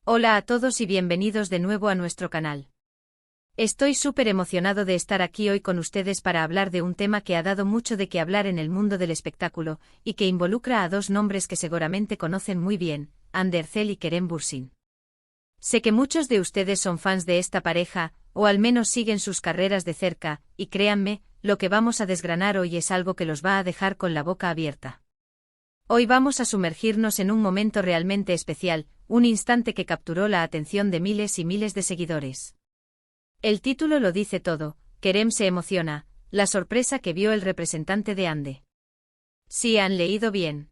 Hola a todos y bienvenidos de nuevo a nuestro canal. Estoy súper emocionado de estar aquí hoy con ustedes para hablar de un tema que ha dado mucho de qué hablar en el mundo del espectáculo, y que involucra a dos nombres que seguramente conocen muy bien, Andy Ercel y Kerem Bürsin. Sé que muchos de ustedes son fans de esta pareja, o al menos siguen sus carreras de cerca, y créanme, lo que vamos a desgranar hoy es algo que los va a dejar con la boca abierta. Hoy vamos a sumergirnos en un momento realmente especial, un instante que capturó la atención de miles y miles de seguidores. El título lo dice todo: Kerem se emociona, la sorpresa que vio el representante de Andy. Sí, han leído bien.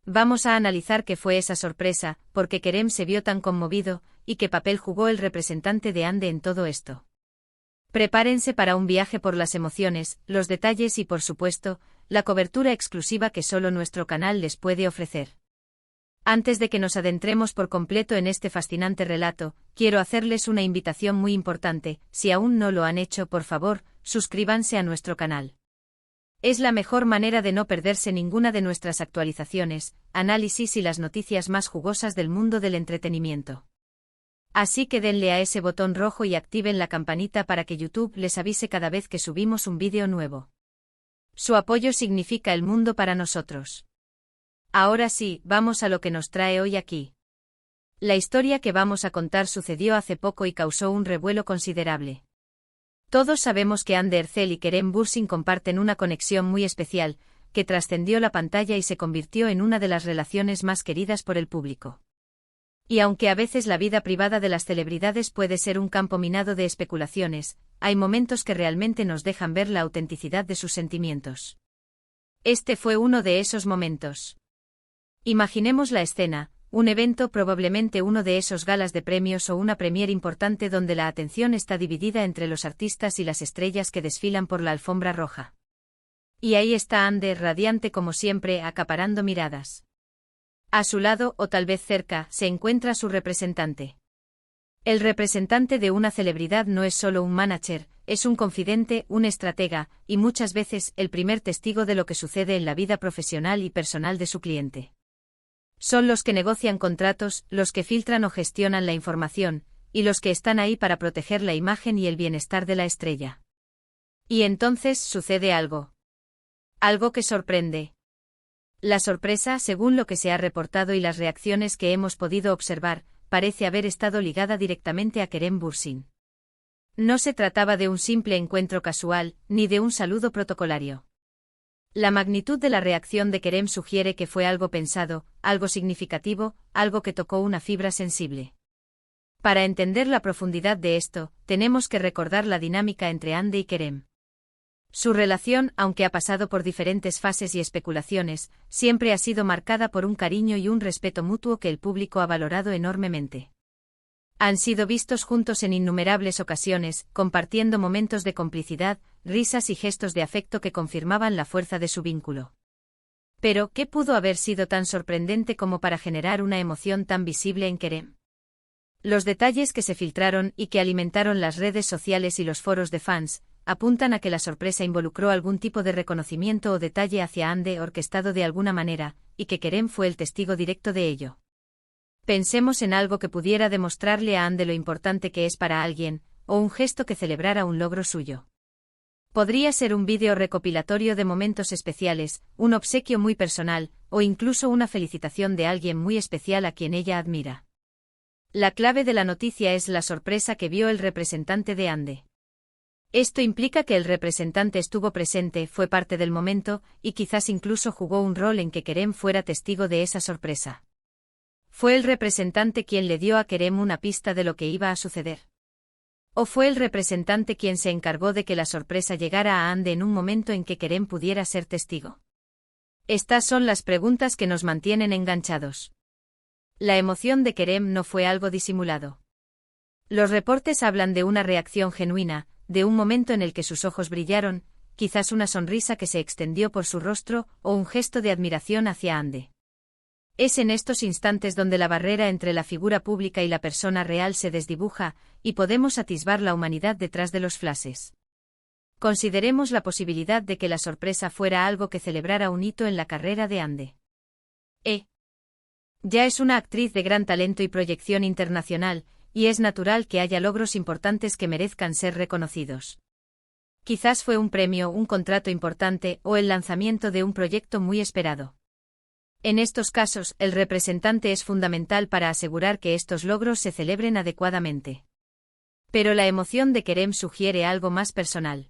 Vamos a analizar qué fue esa sorpresa, por qué Kerem se vio tan conmovido, y qué papel jugó el representante de Andy en todo esto. Prepárense para un viaje por las emociones, los detalles y, por supuesto, la cobertura exclusiva que solo nuestro canal les puede ofrecer. Antes de que nos adentremos por completo en este fascinante relato, quiero hacerles una invitación muy importante: si aún no lo han hecho, por favor, suscríbanse a nuestro canal. Es la mejor manera de no perderse ninguna de nuestras actualizaciones, análisis y las noticias más jugosas del mundo del entretenimiento. Así que denle a ese botón rojo y activen la campanita para que YouTube les avise cada vez que subimos un vídeo nuevo. Su apoyo significa el mundo para nosotros. Ahora sí, vamos a lo que nos trae hoy aquí. La historia que vamos a contar sucedió hace poco y causó un revuelo considerable. Todos sabemos que Andy Ercel y Kerem Bürsin comparten una conexión muy especial, que trascendió la pantalla y se convirtió en una de las relaciones más queridas por el público. Y aunque a veces la vida privada de las celebridades puede ser un campo minado de especulaciones, hay momentos que realmente nos dejan ver la autenticidad de sus sentimientos. Este fue uno de esos momentos. Imaginemos la escena: un evento, probablemente uno de esos galas de premios o una premiere importante donde la atención está dividida entre los artistas y las estrellas que desfilan por la alfombra roja. Y ahí está Andy, radiante como siempre, acaparando miradas. A su lado, o tal vez cerca, se encuentra su representante. El representante de una celebridad no es solo un manager, es un confidente, un estratega, y muchas veces el primer testigo de lo que sucede en la vida profesional y personal de su cliente. Son los que negocian contratos, los que filtran o gestionan la información, y los que están ahí para proteger la imagen y el bienestar de la estrella. Y entonces sucede algo. Algo que sorprende. La sorpresa, según lo que se ha reportado y las reacciones que hemos podido observar, parece haber estado ligada directamente a Kerem Bürsin. No se trataba de un simple encuentro casual, ni de un saludo protocolario. La magnitud de la reacción de Kerem sugiere que fue algo pensado, algo significativo, algo que tocó una fibra sensible. Para entender la profundidad de esto, tenemos que recordar la dinámica entre Andy y Kerem. Su relación, aunque ha pasado por diferentes fases y especulaciones, siempre ha sido marcada por un cariño y un respeto mutuo que el público ha valorado enormemente. Han sido vistos juntos en innumerables ocasiones, compartiendo momentos de complicidad, risas y gestos de afecto que confirmaban la fuerza de su vínculo. Pero, ¿qué pudo haber sido tan sorprendente como para generar una emoción tan visible en Kerem? Los detalles que se filtraron y que alimentaron las redes sociales y los foros de fans apuntan a que la sorpresa involucró algún tipo de reconocimiento o detalle hacia Andy orquestado de alguna manera, y que Kerem fue el testigo directo de ello. Pensemos en algo que pudiera demostrarle a Andy lo importante que es para alguien, o un gesto que celebrara un logro suyo. Podría ser un vídeo recopilatorio de momentos especiales, un obsequio muy personal, o incluso una felicitación de alguien muy especial a quien ella admira. La clave de la noticia es la sorpresa que vio el representante de Andy. Esto implica que el representante estuvo presente, fue parte del momento, y quizás incluso jugó un rol en que Kerem fuera testigo de esa sorpresa. ¿Fue el representante quien le dio a Kerem una pista de lo que iba a suceder? ¿O fue el representante quien se encargó de que la sorpresa llegara a Andy en un momento en que Kerem pudiera ser testigo? Estas son las preguntas que nos mantienen enganchados. La emoción de Kerem no fue algo disimulado. Los reportes hablan de una reacción genuina, de un momento en el que sus ojos brillaron, quizás una sonrisa que se extendió por su rostro, o un gesto de admiración hacia Andy. Es en estos instantes donde la barrera entre la figura pública y la persona real se desdibuja, y podemos atisbar la humanidad detrás de los flashes. Consideremos la posibilidad de que la sorpresa fuera algo que celebrara un hito en la carrera de Andy. Ya es una actriz de gran talento y proyección internacional, y es natural que haya logros importantes que merezcan ser reconocidos. Quizás fue un premio, un contrato importante o el lanzamiento de un proyecto muy esperado. En estos casos, el representante es fundamental para asegurar que estos logros se celebren adecuadamente. Pero la emoción de Kerem sugiere algo más personal.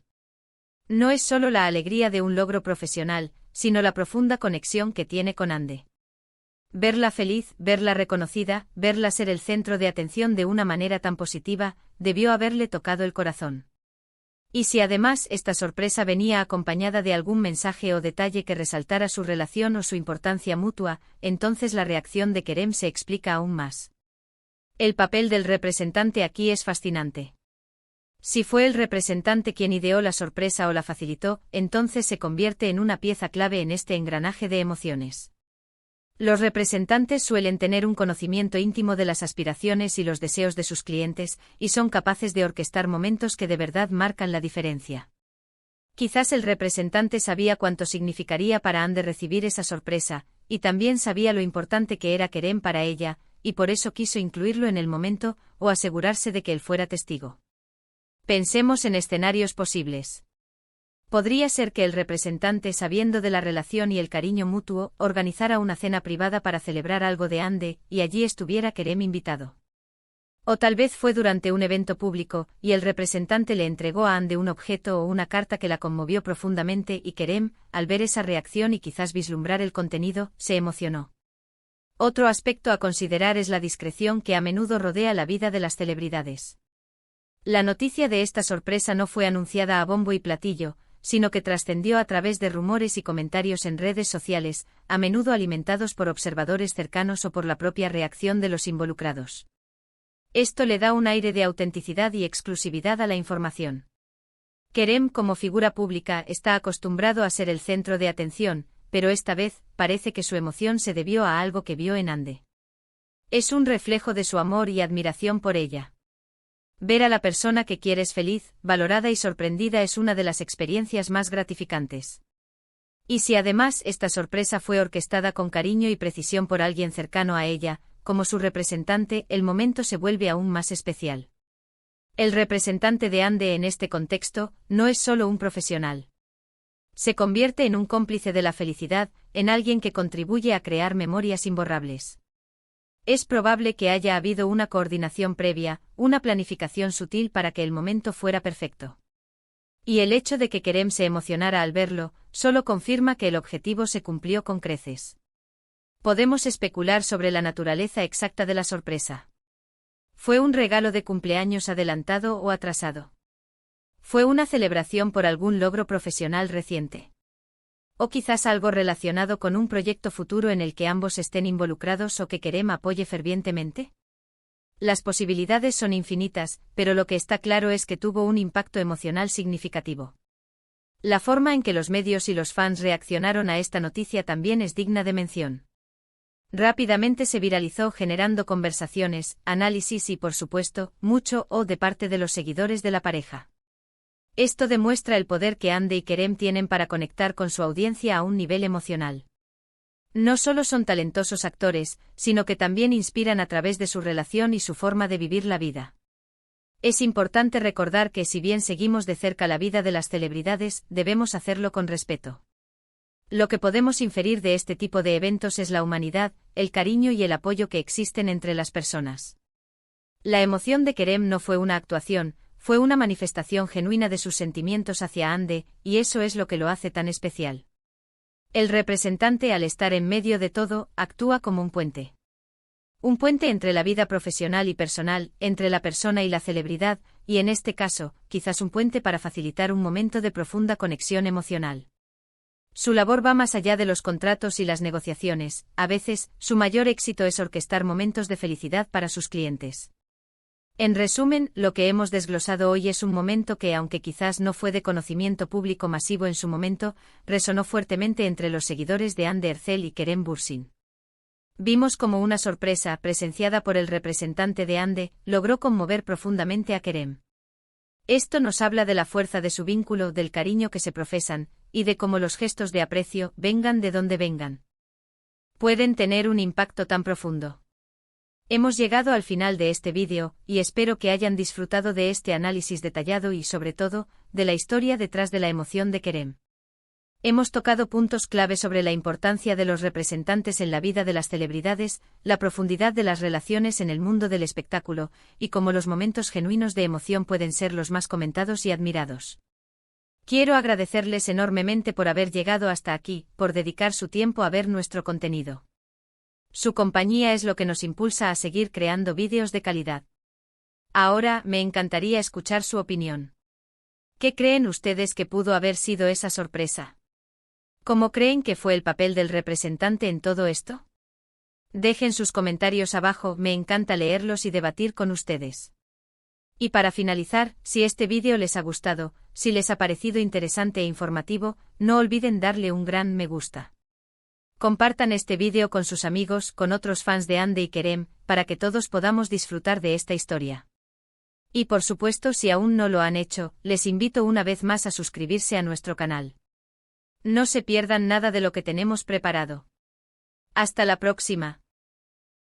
No es solo la alegría de un logro profesional, sino la profunda conexión que tiene con Hande. Verla feliz, verla reconocida, verla ser el centro de atención de una manera tan positiva, debió haberle tocado el corazón. Y si además esta sorpresa venía acompañada de algún mensaje o detalle que resaltara su relación o su importancia mutua, entonces la reacción de Kerem se explica aún más. El papel del representante aquí es fascinante. Si fue el representante quien ideó la sorpresa o la facilitó, entonces se convierte en una pieza clave en este engranaje de emociones. Los representantes suelen tener un conocimiento íntimo de las aspiraciones y los deseos de sus clientes, y son capaces de orquestar momentos que de verdad marcan la diferencia. Quizás el representante sabía cuánto significaría para Hande recibir esa sorpresa, y también sabía lo importante que era Kerem para ella, y por eso quiso incluirlo en el momento, o asegurarse de que él fuera testigo. Pensemos en escenarios posibles. Podría ser que el representante, sabiendo de la relación y el cariño mutuo, organizara una cena privada para celebrar algo de Hande, y allí estuviera Kerem invitado. O tal vez fue durante un evento público, y el representante le entregó a Hande un objeto o una carta que la conmovió profundamente y Kerem, al ver esa reacción y quizás vislumbrar el contenido, se emocionó. Otro aspecto a considerar es la discreción que a menudo rodea la vida de las celebridades. La noticia de esta sorpresa no fue anunciada a bombo y platillo, sino que trascendió a través de rumores y comentarios en redes sociales, a menudo alimentados por observadores cercanos o por la propia reacción de los involucrados. Esto le da un aire de autenticidad y exclusividad a la información. Kerem, como figura pública, está acostumbrado a ser el centro de atención, pero esta vez, parece que su emoción se debió a algo que vio en Hande. Es un reflejo de su amor y admiración por ella. Ver a la persona que quieres feliz, valorada y sorprendida es una de las experiencias más gratificantes. Y si además esta sorpresa fue orquestada con cariño y precisión por alguien cercano a ella, como su representante, el momento se vuelve aún más especial. El representante de Hande en este contexto no es solo un profesional. Se convierte en un cómplice de la felicidad, en alguien que contribuye a crear memorias imborrables. Es probable que haya habido una coordinación previa, una planificación sutil para que el momento fuera perfecto. Y el hecho de que Kerem se emocionara al verlo, solo confirma que el objetivo se cumplió con creces. Podemos especular sobre la naturaleza exacta de la sorpresa. ¿Fue un regalo de cumpleaños adelantado o atrasado? ¿Fue una celebración por algún logro profesional reciente? O quizás algo relacionado con un proyecto futuro en el que ambos estén involucrados o que Kerem apoye fervientemente. Las posibilidades son infinitas, pero lo que está claro es que tuvo un impacto emocional significativo. La forma en que los medios y los fans reaccionaron a esta noticia también es digna de mención. Rápidamente se viralizó generando conversaciones, análisis y, por supuesto, mucho odio de parte de los seguidores de la pareja. Esto demuestra el poder que Hande y Kerem tienen para conectar con su audiencia a un nivel emocional. No solo son talentosos actores, sino que también inspiran a través de su relación y su forma de vivir la vida. Es importante recordar que si bien seguimos de cerca la vida de las celebridades, debemos hacerlo con respeto. Lo que podemos inferir de este tipo de eventos es la humanidad, el cariño y el apoyo que existen entre las personas. La emoción de Kerem no fue una actuación, fue una manifestación genuina de sus sentimientos hacia Hande, y eso es lo que lo hace tan especial. El representante, al estar en medio de todo, actúa como un puente. Un puente entre la vida profesional y personal, entre la persona y la celebridad, y en este caso, quizás un puente para facilitar un momento de profunda conexión emocional. Su labor va más allá de los contratos y las negociaciones, a veces, su mayor éxito es orquestar momentos de felicidad para sus clientes. En resumen, lo que hemos desglosado hoy es un momento que, aunque quizás no fue de conocimiento público masivo en su momento, resonó fuertemente entre los seguidores de Hande Erçel y Kerem Bürsin. Vimos como una sorpresa, presenciada por el representante de Hande, logró conmover profundamente a Kerem. Esto nos habla de la fuerza de su vínculo, del cariño que se profesan, y de cómo los gestos de aprecio, vengan de donde vengan, pueden tener un impacto tan profundo. Hemos llegado al final de este vídeo, y espero que hayan disfrutado de este análisis detallado y, sobre todo, de la historia detrás de la emoción de Kerem. Hemos tocado puntos clave sobre la importancia de los representantes en la vida de las celebridades, la profundidad de las relaciones en el mundo del espectáculo, y cómo los momentos genuinos de emoción pueden ser los más comentados y admirados. Quiero agradecerles enormemente por haber llegado hasta aquí, por dedicar su tiempo a ver nuestro contenido. Su compañía es lo que nos impulsa a seguir creando vídeos de calidad. Ahora, me encantaría escuchar su opinión. ¿Qué creen ustedes que pudo haber sido esa sorpresa? ¿Cómo creen que fue el papel del representante en todo esto? Dejen sus comentarios abajo, me encanta leerlos y debatir con ustedes. Y para finalizar, si este vídeo les ha gustado, si les ha parecido interesante e informativo, no olviden darle un gran me gusta. Compartan este vídeo con sus amigos, con otros fans de Hande y Kerem, para que todos podamos disfrutar de esta historia. Y por supuesto, si aún no lo han hecho, les invito una vez más a suscribirse a nuestro canal. No se pierdan nada de lo que tenemos preparado. Hasta la próxima.